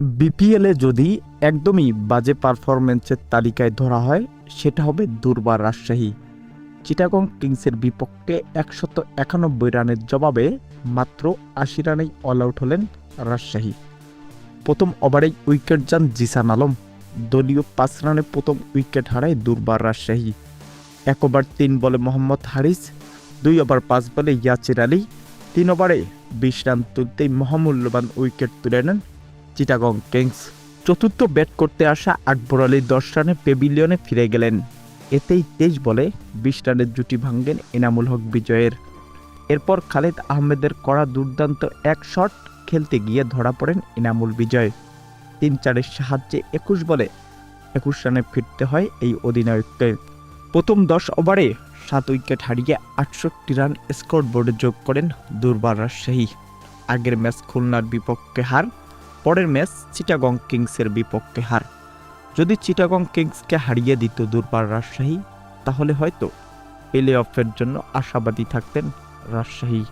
বিপিএলে যদি একদমই বাজে পারফরম্যান্সের তালিকায় ধরা হয়, সেটা হবে দুর্বার রাজশাহী। চিটাগং কিংসের বিপক্ষে ১৯১ রানের জবাবে মাত্র ৮০ রানেই অল আউট হলেন রাজশাহী। প্রথম ওভারেই উইকেট যান জিসান আলম। দলীয় ৫ রানে প্রথম উইকেট হারায় দুর্বার রাজশাহী। ১ ওভার ৩ বলে মোহাম্মদ হারিস, ২ ওভার ৫ বলে ইয়াসির আলী, ৩ ওভারে ২০ রান তুলতেই মহামূল্যবান উইকেট তুলে নেন চিটাগং কিংস। চতুর্থ ব্যাট করতে আসা আকবর আলী ১০ রানে প্যাভিলিয়নে ফিরে গেলেন। এতেই ২৩ বলে ২০ রানের জুটি ভাঙলেন এনামুল হক বিজয়ের। এরপর খালেদ আহমেদের করা দুর্দান্ত এক শট খেলতে গিয়ে ধরা পড়েন এনামুল বিজয়। ৩-৪-এর সাহায্যে ২১ বলে ২১ রানে ফিরতে হয় এই অধিনায়ককে। প্রথম ১০ ওভারে ৭ উইকেট হারিয়ে ৬৮ রান স্কোরবোর্ডে যোগ করেন দুর্বার রাজশাহী। আগের ম্যাচ খুলনার বিপক্ষে হার, পরের ম্যাচ চিটাগং কিংসের বিপক্ষে হার। যদি চিটাগং কিংসকে হারিয়ে দিত দুর্বার রাজশাহী, তাহলে হয়তো প্লে অফের জন্য আশাবাদী থাকতেন রাজশাহী।